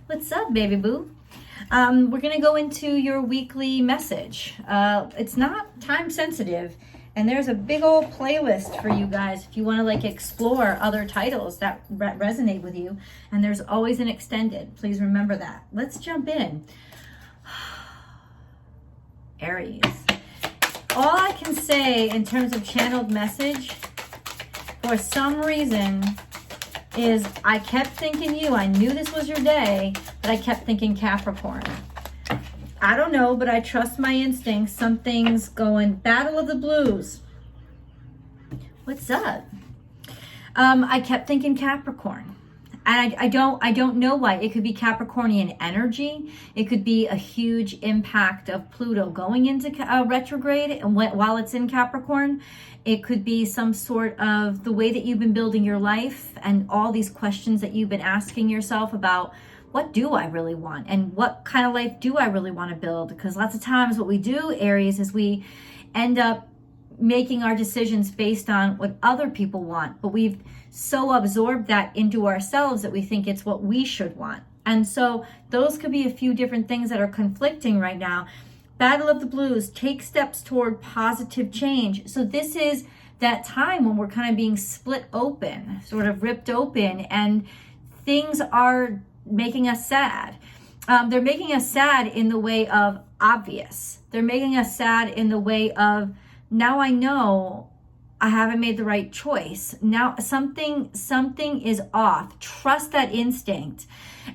What's up, baby boo? We're gonna go into your weekly message. It's not time sensitive, and there's a big old playlist for you guys if you want to like explore other titles that resonate with you. And there's always an extended. Please remember that. Let's jump in. Aries. All I can say in terms of channeled message, for some reason, is I kept thinking you. I knew this was your day, but I kept thinking Capricorn. I don't know, but I trust my instincts. Something's going. Battle of the Blues. What's up? I kept thinking Capricorn. And I don't know why. It could be Capricornian energy. It could be a huge impact of Pluto going into retrograde and while it's in Capricorn. It could be some sort of the way that you've been building your life and all these questions that you've been asking yourself about what do I really want and what kind of life do I really want to build? Because lots of times what we do, Aries, is we end up making our decisions based on what other people want, but we've so absorbed that into ourselves that we think it's what we should want. And so those could be a few different things that are conflicting right now. Battle of the Blues, take steps toward positive change. So this is that time when we're kind of being split open, sort of ripped open, and things are making us sad. They're making us sad in the way of obvious. They're making us sad in the way of, now I know I haven't made the right choice. Now something is off. Trust that instinct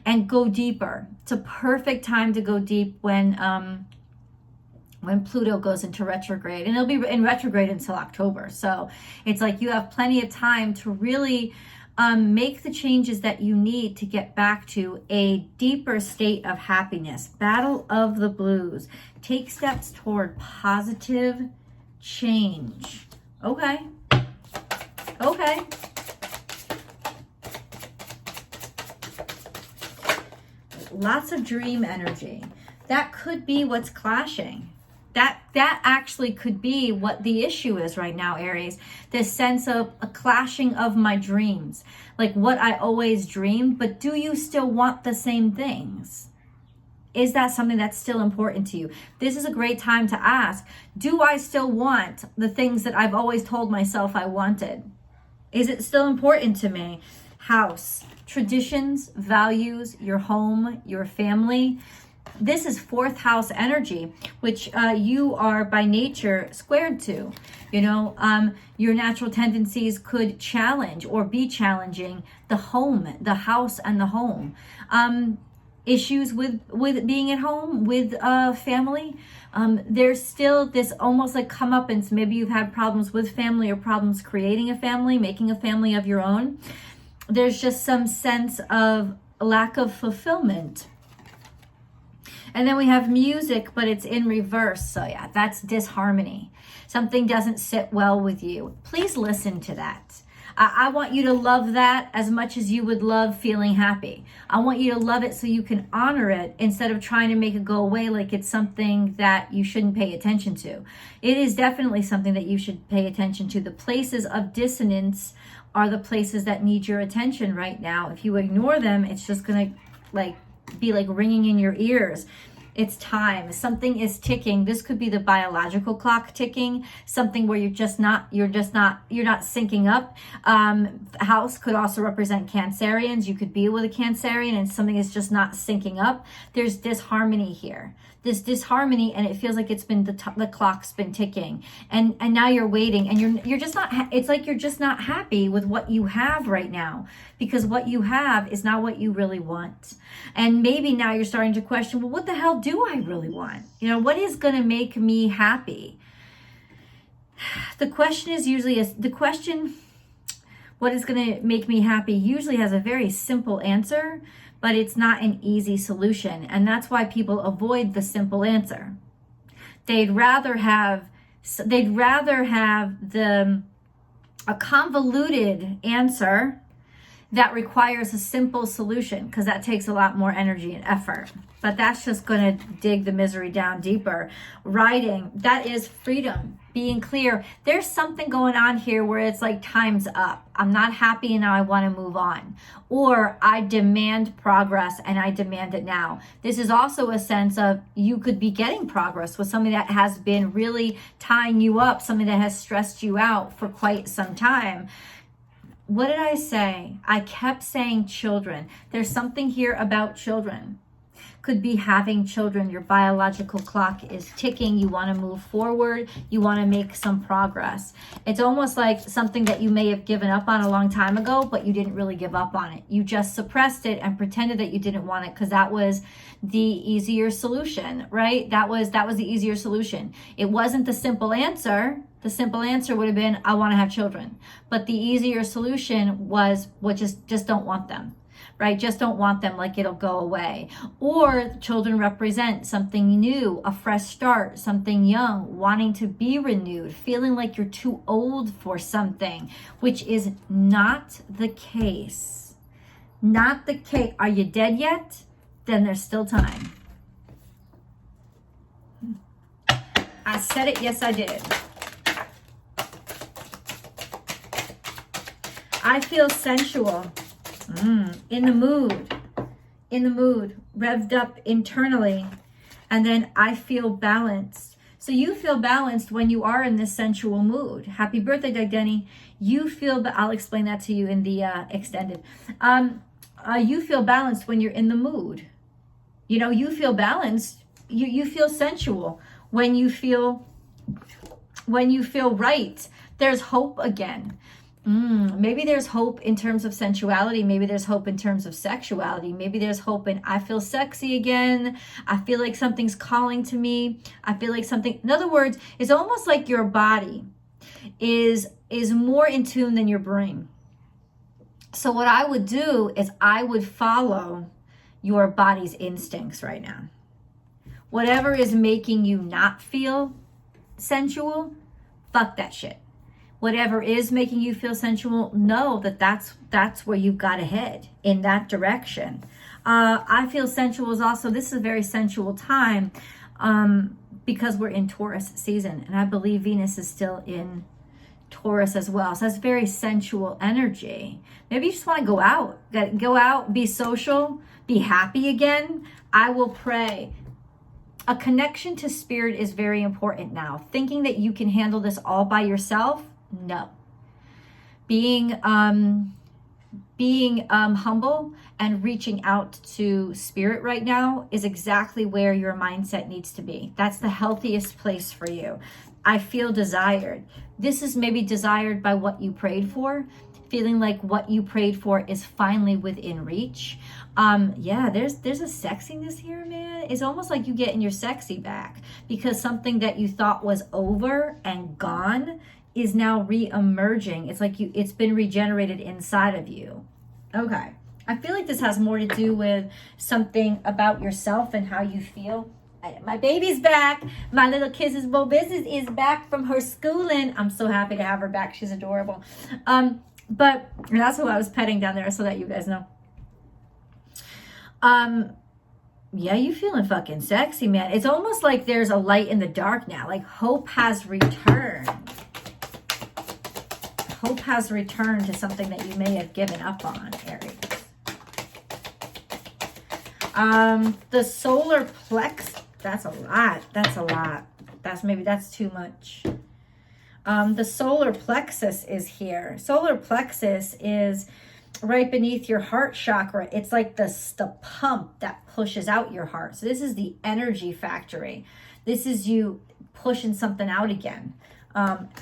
and go deeper. It's a perfect time to go deep when Pluto goes into retrograde, and it'll be in retrograde until October. So it's like you have plenty of time to really make the changes that you need to get back to a deeper state of happiness. Battle of the Blues. Take steps toward positive change. Okay. Lots of dream energy. That could be what's clashing. That actually could be what the issue is right now, Aries. This sense of a clashing of my dreams. Like what I always dreamed, but do you still want the same things? Is that something that's still important to you? This is a great time to ask, do I still want the things that I've always told myself I wanted? Is it still important to me? House, traditions, values, your home, your family. This is fourth house energy, which you are by nature squared to. You know, your natural tendencies could challenge or be challenging the home, the house, and the home. Issues with being at home, with family. There's still this almost like comeuppance. Maybe you've had problems with family or problems creating a family, making a family of your own. There's just some sense of lack of fulfillment. And then we have music, but it's in reverse. So yeah, that's disharmony. Something doesn't sit well with you. Please listen to that. I want you to love that as much as you would love feeling happy. I want you to love it so you can honor it instead of trying to make it go away like it's something that you shouldn't pay attention to. It is definitely something that you should pay attention to. The places of dissonance are the places that need your attention right now. If you ignore them, it's just going to be like ringing in your ears. It's time. Something is ticking. This could be the biological clock ticking, something where you're not syncing up. House could also represent Cancerians. You could be with a Cancerian and something is just not syncing up. There's disharmony here. This disharmony, and it feels like it's been the clock's been ticking, and now you're waiting, and you're just not. It's like you're just not happy with what you have right now, because what you have is not what you really want. And maybe now you're starting to question, well, what the hell do I really want? You know, what is going to make me happy? The question is usually what is going to make me happy usually has a very simple answer, but it's not an easy solution. And that's why people avoid the simple answer. They'd rather have a convoluted answer that requires a simple solution, because that takes a lot more energy and effort. But that's just going to dig the misery down deeper. Writing, that is freedom, being clear. There's something going on here where it's like time's up. I'm not happy and now I want to move on. Or I demand progress and I demand it now. This is also a sense of you could be getting progress with something that has been really tying you up, something that has stressed you out for quite some time. What did I say? I kept saying children. There's something here about children. Could be having children. Your biological clock is ticking. You want to move forward. You want to make some progress. It's almost like something that you may have given up on a long time ago, but you didn't really give up on it. You just suppressed it and pretended that you didn't want it because that was the easier solution, right? That was the easier solution. It wasn't the simple answer. The simple answer would have been, I want to have children. But the easier solution was, well, just don't want them. Right? Just don't want them, like it'll go away. Or children represent something new, a fresh start, something young, wanting to be renewed, feeling like you're too old for something, which is not the case. Not the case. Are you dead yet? Then there's still time. I said it. Yes, I did. I feel sensual. In the mood, revved up internally, and then I feel balanced. So you feel balanced when you are in this sensual mood. Happy birthday, Doug Denny. You feel, I'll explain that to you in the extended. You feel balanced when you're in the mood. You know, you feel balanced. You feel sensual when you feel right. There's hope again. Maybe there's hope in terms of sensuality. Maybe there's hope in terms of sexuality. Maybe there's hope in I feel sexy again. I feel like something's calling to me. I feel like something, in other words, it's almost like your body is more in tune than your brain. So what I would do is I would follow your body's instincts right now. Whatever is making you not feel sensual, fuck that shit. Whatever is making you feel sensual, know that that's where you've got to head, in that direction. I feel sensual is also, this is a very sensual time because we're in Taurus season. And I believe Venus is still in Taurus as well. So that's very sensual energy. Maybe you just want to go out, be social, be happy again. I will pray. A connection to spirit is very important now. Thinking that you can handle this all by yourself, no. Being humble and reaching out to spirit right now is exactly where your mindset needs to be. That's the healthiest place for you. I feel desired. This is maybe desired by what you prayed for, feeling like what you prayed for is finally within reach. Yeah, there's a sexiness here, man. It's almost like you getting your sexy back because something that you thought was over and gone is now re-emerging. It's like it's been regenerated inside of you. Okay. I feel like this has more to do with something about yourself and how you feel. My baby's back. My little Kisses Bow Business is back from her schooling. I'm so happy to have her back. She's adorable. But that's who I was petting down there, so that you guys know. Yeah, you feeling fucking sexy, man. It's almost like there's a light in the dark now. Like hope has returned. Hope has returned to something that you may have given up on, Aries. The solar plex, that's a lot. That's a lot. That's too much. The solar plexus is here. Solar plexus is right beneath your heart chakra. It's like the pump that pushes out your heart. So this is the energy factory. This is you pushing something out again.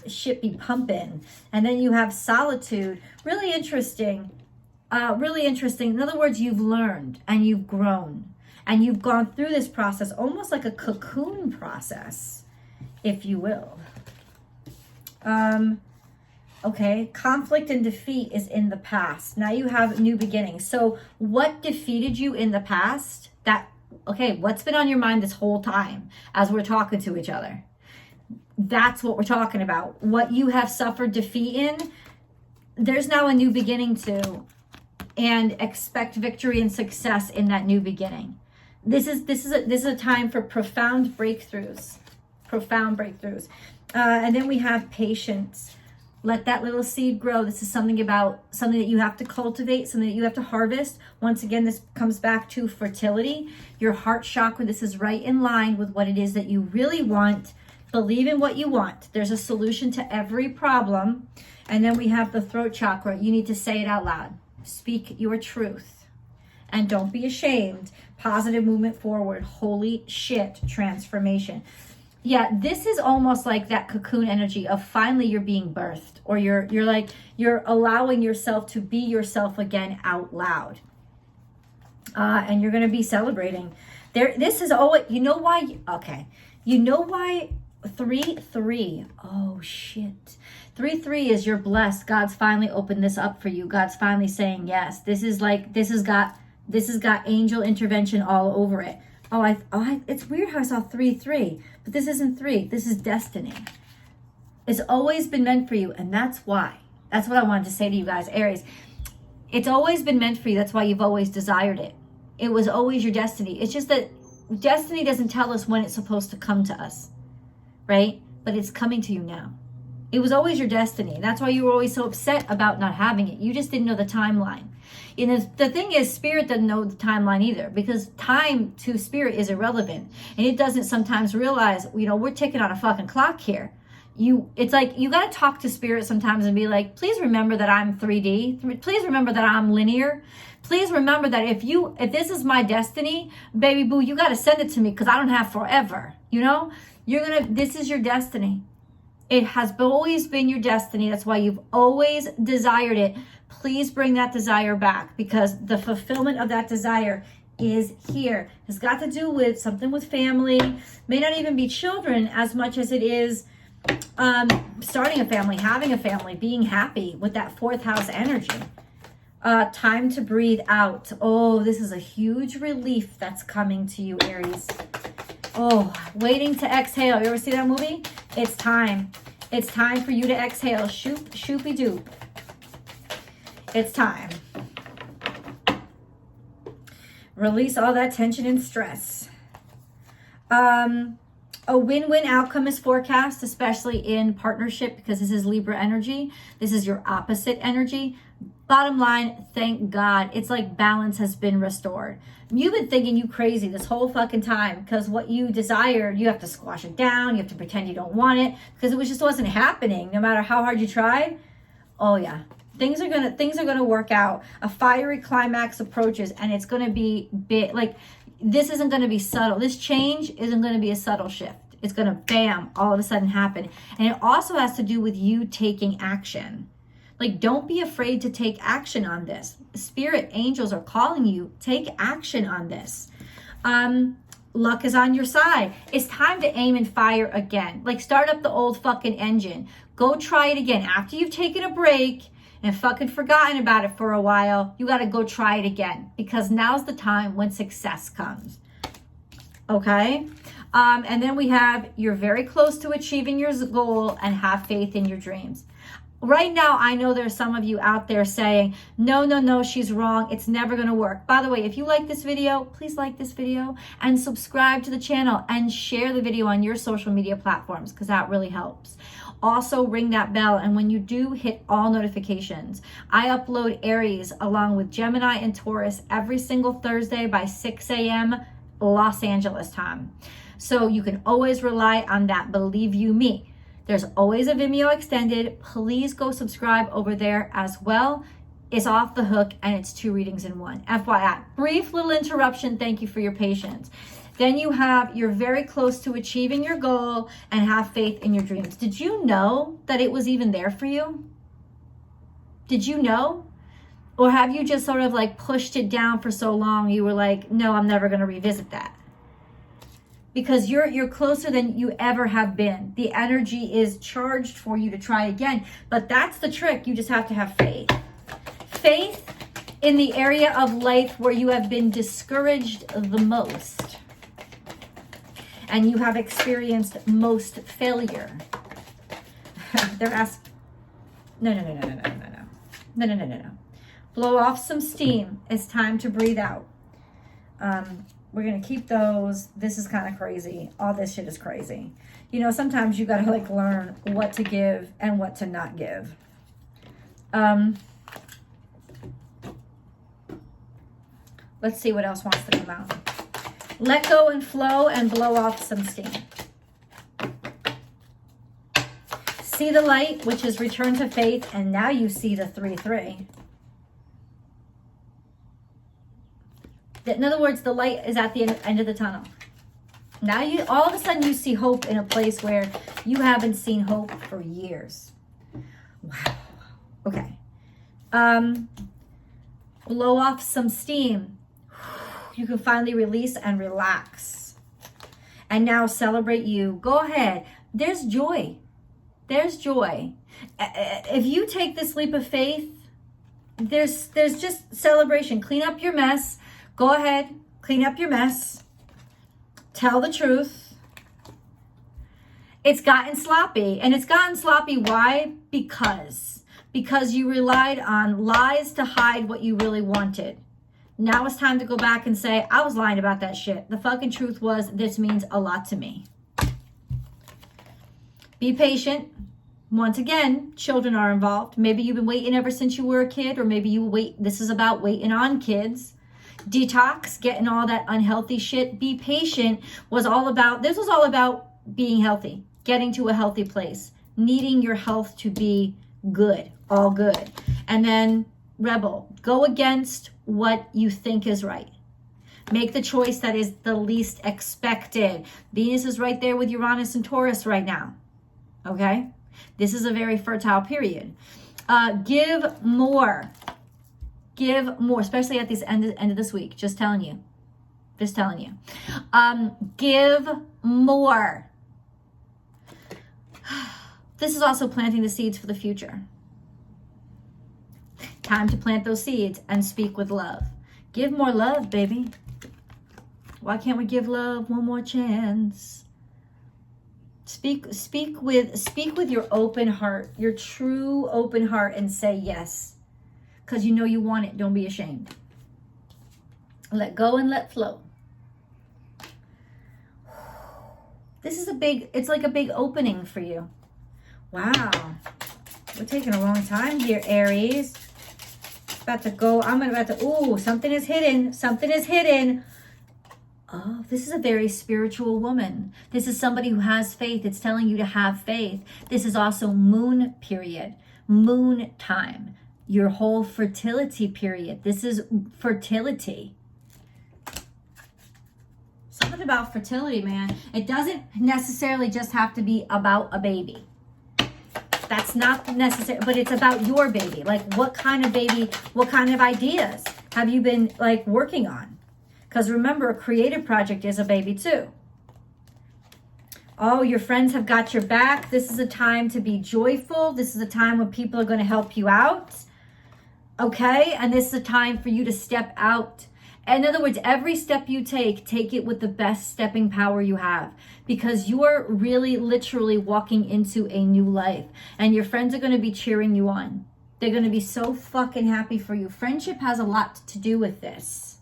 Shit be pumping. And then you have solitude. Really interesting. Really interesting. In other words, you've learned and you've grown and you've gone through this process almost like a cocoon process, if you will. Okay, conflict and defeat is in the past. Now you have new beginnings. So what defeated you in the past? What's been on your mind this whole time as we're talking to each other? That's what we're talking about. What you have suffered defeat in, there's now a new beginning to and expect victory and success in that new beginning. This is a time for profound breakthroughs. And then we have patience. Let that little seed grow. This is something that you have to cultivate, something that you have to harvest. Once again, this comes back to fertility. Your heart chakra, this is right in line with what it is that you really want. Believe in what you want. There's a solution to every problem. And then we have the throat chakra. You need to say it out loud. Speak your truth. And don't be ashamed. Positive movement forward. Holy shit, transformation. Yeah, this is almost like that cocoon energy of finally you're being birthed, or you're allowing yourself to be yourself again out loud. And you're going to be celebrating. This is always, you know why? Okay. You know why 3-3? Oh shit. 3-3 is you're blessed. God's finally opened this up for you. God's finally saying yes. This has got angel intervention all over it. It's weird how I saw 3-3, but this isn't 3. This is destiny. It's always been meant for you, and that's why. That's what I wanted to say to you guys, Aries. It's always been meant for you. That's why you've always desired it. It was always your destiny. It's just that destiny doesn't tell us when it's supposed to come to us, right? But it's coming to you now. It was always your destiny. That's why you were always so upset about not having it. You just didn't know the timeline. And the thing is, spirit doesn't know the timeline either, because time to spirit is irrelevant. And it doesn't sometimes realize, we're ticking on a fucking clock here. It's like, you got to talk to spirit sometimes and be like, please remember that I'm 3D. Please remember that I'm linear. Please remember that if this is my destiny, baby boo, you got to send it to me, because I don't have forever. This is your destiny. It has always been your destiny. That's why you've always desired it. Please bring that desire back, because the fulfillment of that desire is here. It's got to do with something with family. May not even be children as much as it is starting a family, having a family, being happy with that 4th house energy. Time to breathe out. Oh, this is a huge relief that's coming to you, Aries. Oh, waiting to exhale. You ever see that movie? It's time. It's time for you to exhale. Shoopy doop. It's time. Release all that tension and stress. A win-win outcome is forecast, especially in partnership, because this is Libra energy. This is your opposite energy. Bottom line, thank God. It's like balance has been restored. You've been thinking you crazy this whole fucking time, because what you desired, you have to squash it down. You have to pretend you don't want it, because it just wasn't happening no matter how hard you tried. Oh yeah. Things are gonna work out. A fiery climax approaches, and it's gonna be big. Like, this isn't gonna be subtle. This change isn't gonna be a subtle shift. It's gonna bam, all of a sudden happen. And it also has to do with you taking action. Like, don't be afraid to take action on this. Spirit angels are calling you, take action on this. Luck is on your side. It's time to aim and fire again. Like, start up the old fucking engine. Go try it again. After you've taken a break and fucking forgotten about it for a while, you got to go try it again, because now's the time when success comes. Okay? And then we have, you're very close to achieving your goal, and have faith in your dreams. Right now, I know there's some of you out there saying, no, she's wrong. It's never going to work. By the way, if you like this video, please like this video and subscribe to the channel and share the video on your social media platforms, because that really helps. Also, ring that bell, and when you do, hit all notifications. I upload Aries along with Gemini and Taurus every single Thursday by 6 a.m. Los Angeles time. So you can always rely on that, believe you me. There's always a Vimeo extended. Please go subscribe over there as well. It's off the hook, and it's 2 readings in 1. FYI, brief little interruption. Thank you for your patience. Then you have, you're very close to achieving your goal, and have faith in your dreams. Did you know that it was even there for you? Did you know? Or have you just sort of like pushed it down for so long, you were like, no, I'm never going to revisit that? Because you're closer than you ever have been. The energy is charged for you to try again. But that's the trick. You just have to have faith. Faith in the area of life where you have been discouraged the most, and you have experienced most failure. They're asking, no. Blow off some steam. It's time to breathe out. We're going to keep those. This is kind of crazy. All this shit is crazy. You know, sometimes you got to like learn what to give and what to not give. Let's see what else wants to come out. Let go and flow and blow off some steam. See the light, which is return to faith, and now you see the 3-3. In other words, the light is at the end of the tunnel. Now you, all of a sudden, you see hope in a place where you haven't seen hope for years. Wow. Okay. Blow off some steam. You can finally release and relax. And now celebrate you. Go ahead. There's joy. There's joy. If you take this leap of faith, there's just celebration. Clean up your mess. Go ahead. Clean up your mess. Tell the truth. It's gotten sloppy. And it's gotten sloppy. Why? Because you relied on lies to hide what you really wanted. Now it's time to go back and say, I was lying about that shit. The fucking truth was, this means a lot to me. Be patient. Once again, children are involved. Maybe you've been waiting ever since you were a kid, or maybe you wait. This is about waiting on kids. Detox, getting all that unhealthy shit. Be patient was all about, this was all about being healthy, getting to a healthy place, needing your health to be good, all good. And then rebel, go against what you think is right. Make the choice that is the least expected. Venus is right there with Uranus and Taurus right now. Okay? This is a very fertile period. Give more. Give more, especially at this end of this week. Just telling you. Just telling you. Give more. This is also planting the seeds for the future. Time to plant those seeds and speak with love. Give more love, baby. Why can't we give love one more chance? Speak with your open heart, your true open heart, and say yes. Because you know you want it. Don't be ashamed. Let go and let flow. This is it's like a big opening for you. Wow. We're taking a long time here, Aries. About to go, ooh, something is hidden. Something is hidden. Oh, this is a very spiritual woman. This is somebody who has faith. It's telling you to have faith. This is also moon period, moon time, your whole fertility period. This is fertility. Something about fertility, man. It doesn't necessarily just have to be about a baby. That's not necessary, but it's about your baby. Like, what kind of baby, what kind of ideas have you been like working on? Because remember, a creative project is a baby too. Oh, your friends have got your back. This is a time to be joyful. This is a time when people are going to help you out. Okay? And this is a time for you to step out. In other words, every step you take it with the best stepping power you have. Because you are really literally walking into a new life. And your friends are going to be cheering you on. They're going to be so fucking happy for you. Friendship has a lot to do with this.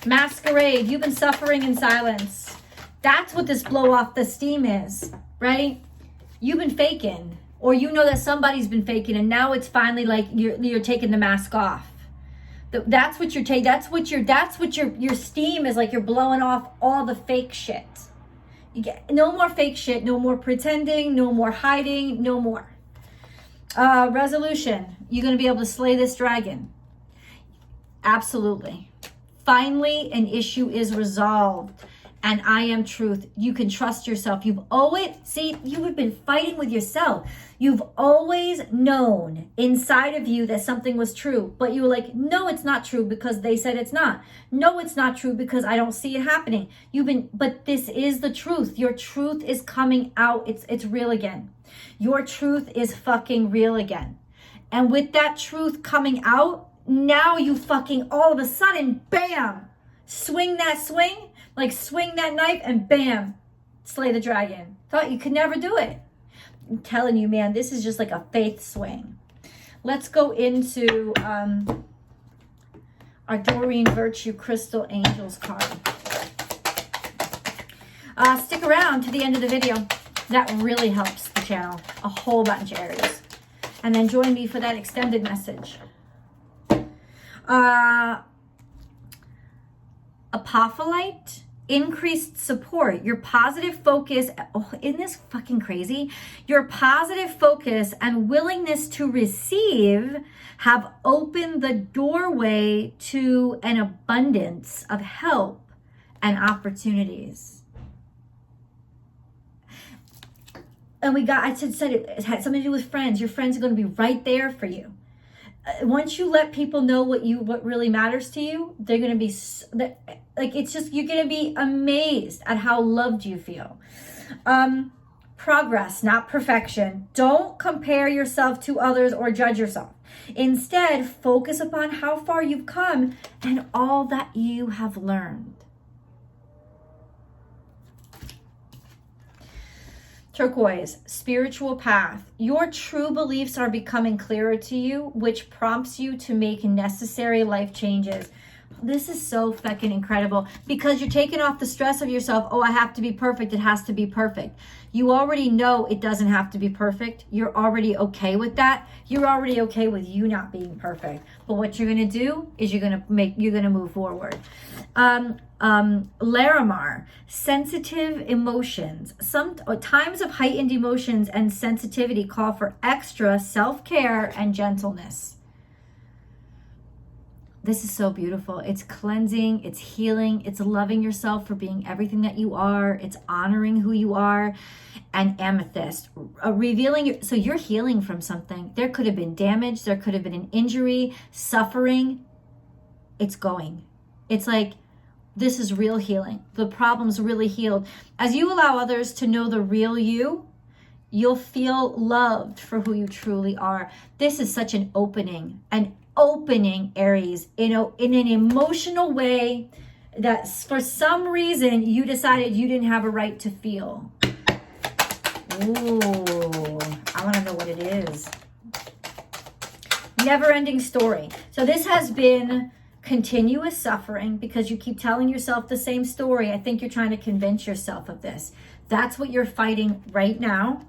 Masquerade, you've been suffering in silence. That's what this blow off the steam is, right? You've been faking, or you know that somebody's been faking, and now it's finally like you're taking the mask off. That's what you're taking. That's what your steam is like. You're blowing off all the fake shit. You get no more fake shit, no more pretending, no more hiding, no more. Resolution. You're gonna be able to slay this dragon. Absolutely. Finally, an issue is resolved, and I am truth. You can trust yourself. You have been fighting with yourself. You've always known inside of you that something was true, but you were like, no, it's not true because they said it's not. No, it's not true because I don't see it happening. But this is the truth. Your truth is coming out. It's real again. Your truth is fucking real again. And with that truth coming out, now you fucking all of a sudden, bam, swing that knife and bam, slay the dragon. Thought you could never do it. I'm telling you, man, this is just like a faith swing. Let's go into our Doreen Virtue Crystal Angels card. Stick around to the end of the video. That really helps the channel a whole bunch, Aries. And then join me for that extended message. Apophyllite, increased support. Your positive focus, oh, isn't this fucking crazy? Your positive focus and willingness to receive have opened the doorway to an abundance of help and opportunities. And I said it had something to do with friends. Your friends are going to be right there for you. Once you let people know what really matters to you, they're going to be like, it's just, you're going to be amazed at how loved you feel. Progress, not perfection. Don't compare yourself to others or judge yourself. Instead, focus upon how far you've come and all that you have learned. Turquoise, spiritual path. Your true beliefs are becoming clearer to you, which prompts you to make necessary life changes. This is so fucking incredible because you're taking off the stress of yourself. Oh, I have to be perfect. It has to be perfect. You already know it doesn't have to be perfect. You're already okay with that. You're already okay with you not being perfect. But what you're going to do is you're going to move forward. Lenormand, sensitive emotions. Some times of heightened emotions and sensitivity call for extra self-care and gentleness. This is so beautiful. It's cleansing, it's healing, it's loving yourself for being everything that you are. It's honoring who you are. And amethyst, revealing, so you're healing from something. There could have been damage. There could have been an injury, suffering. It's going. It's like, this is real healing. The problem's really healed. As you allow others to know the real you, you'll feel loved for who you truly are. This is such an opening, Aries, in an emotional way that for some reason you decided you didn't have a right to feel. Ooh, I want to know what it is. Never-ending story. So this has been continuous suffering because you keep telling yourself the same story. I think you're trying to convince yourself of this. That's what you're fighting right now.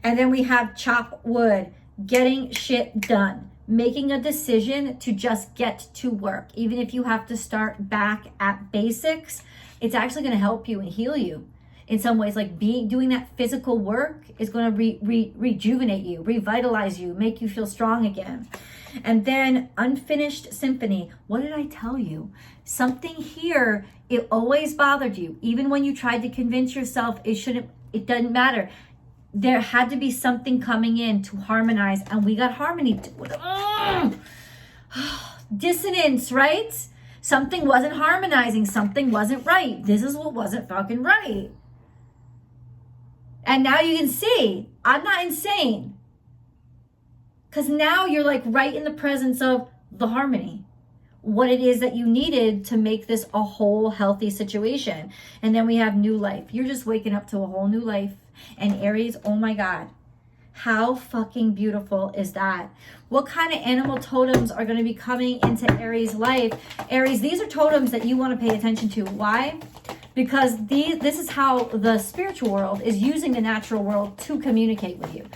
And then we have chop wood, getting shit done, making a decision to just get to work. Even if you have to start back at basics, it's actually going to help you and heal you in some ways. Like doing that physical work is going to rejuvenate you, revitalize you, make you feel strong again. And then unfinished symphony. What did I tell you? Something here, it always bothered you. Even when you tried to convince yourself it doesn't matter. There had to be something coming in to harmonize, and we got harmony. Dissonance, right? Something wasn't harmonizing. Something wasn't right. This is what wasn't fucking right. And now you can see, I'm not insane. Because now you're like right in the presence of the harmony. What it is that you needed to make this a whole healthy situation. And then we have new life. You're just waking up to a whole new life. And Aries, oh my God, how fucking beautiful is that? What kind of animal totems are going to be coming into Aries' life? Aries, these are totems that you want to pay attention to. Why? Because this is how the spiritual world is using the natural world to communicate with you.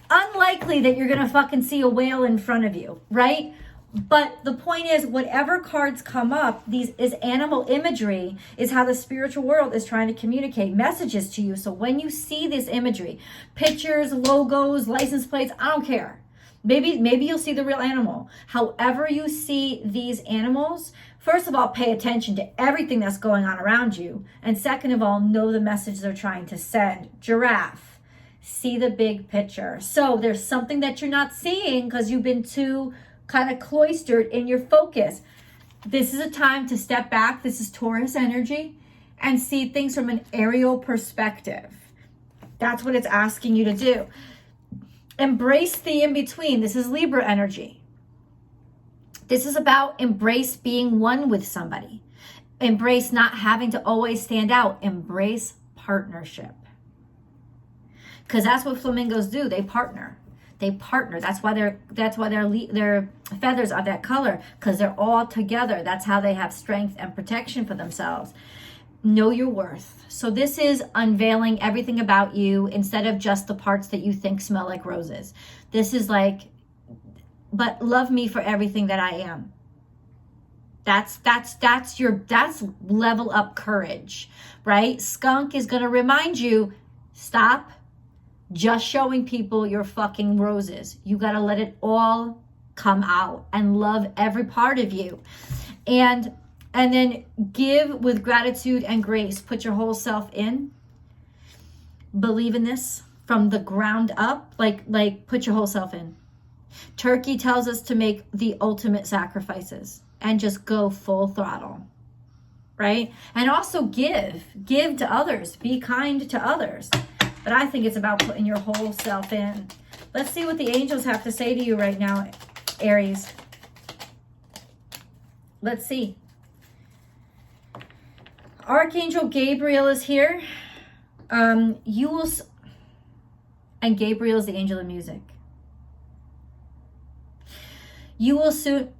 Unlikely that you're going to fucking see a whale in front of you, right? But the point is, whatever cards come up, is animal imagery, is how the spiritual world is trying to communicate messages to you. So when you see this imagery, pictures, logos, license plates, I don't care. Maybe you'll see the real animal. However you see these animals, first of all, pay attention to everything that's going on around you. And second of all, know the message they're trying to send. Giraffe, see the big picture. So there's something that you're not seeing because you've been too kind of cloistered in your focus. This is a time to step back. This is Taurus energy, and see things from an aerial perspective. That's what it's asking you to do. Embrace the in-between. This is Libra energy. This is about embrace being one with somebody. Embrace not having to always stand out. Embrace partnership. because that's what flamingos do. They partner. That's why their feathers are that color, because they're all together. That's how they have strength and protection for themselves. Know your worth. So this is unveiling everything about you instead of just the parts that you think smell like roses. This is like, but love me for everything that I am. That's level up courage, right? Skunk is going to remind you, stop just showing people your fucking roses. You got to let it all come out and love every part of you. And then give with gratitude and grace. Put your whole self in. Believe in this from the ground up. Like put your whole self in. Turkey tells us to make the ultimate sacrifices and just go full throttle, right? And also give to others. Be kind to others. But I think it's about putting your whole self in. Let's see what the angels have to say to you right now, Aries. Let's see. Archangel Gabriel is here. And Gabriel is the angel of music. You will soon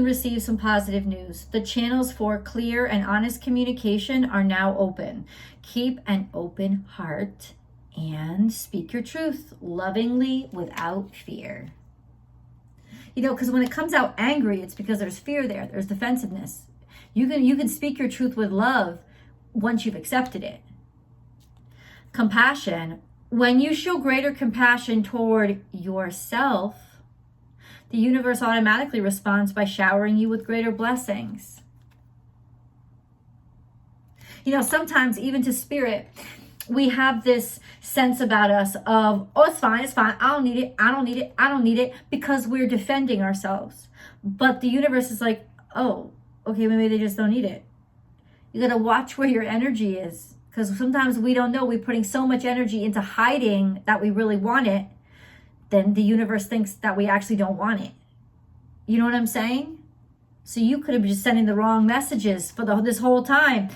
receive some positive news. The channels for clear and honest communication are now open. Keep an open heart and speak your truth lovingly without fear. You know, because when it comes out angry, it's because there's fear there. There's defensiveness. You can speak your truth with love once you've accepted it. Compassion. When you show greater compassion toward yourself, the universe automatically responds by showering you with greater blessings. You know, sometimes even to spirit, we have this sense about us of, oh, it's fine, I don't need it, because we're defending ourselves. But the universe is like, oh, okay, maybe they just don't need it. You got to watch where your energy is, because sometimes we don't know. We're putting so much energy into hiding that we really want it, then the universe thinks that we actually don't want it. You know what I'm saying? So you could have been just sending the wrong messages for this whole time.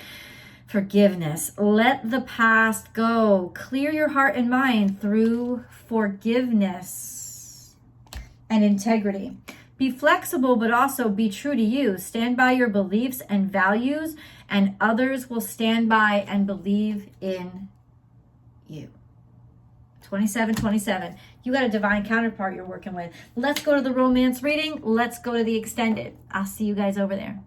Forgiveness. Let the past go. Clear your heart and mind through forgiveness and integrity. Be flexible, but also be true to you. Stand by your beliefs and values, and others will stand by and believe in you. 27. You got a divine counterpart you're working with. Let's go to the romance reading. Let's go to the extended. I'll see you guys over there.